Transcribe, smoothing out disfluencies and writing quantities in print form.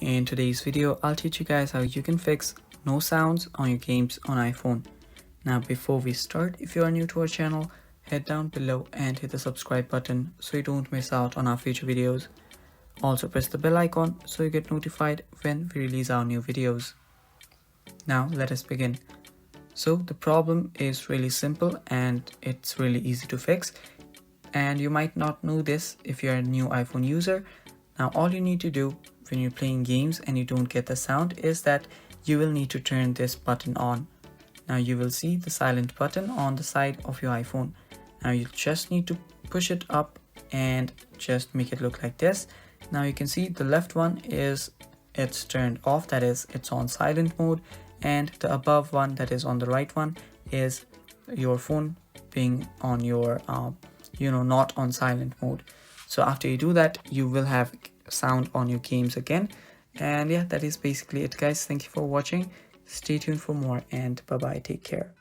In today's video, I'll teach you guys how you can fix no sounds on your games on iPhone. Now before we start, if you are new to our channel, head down below and hit the subscribe button so you don't miss out on our future videos. Also press the bell icon so you get notified when we release our new videos. Now let us begin. So the problem is really simple and it's really easy to fix, and you might not know this if you're a new iPhone user. Now all you need to do when you're playing games and you don't get the sound is that you will need to turn this button on. Now you will see the silent button on the side of your iPhone. Now you just need to push it up and just make it look like this. Now you can see the left one it's turned off, that is it's on silent mode, and the above one, that is on the right one, is your phone being on your not on silent mode. So after you do that, you will have sound on your games again. And yeah, that is basically it, guys. Thank you for watching. Stay tuned for more, and bye bye, take care.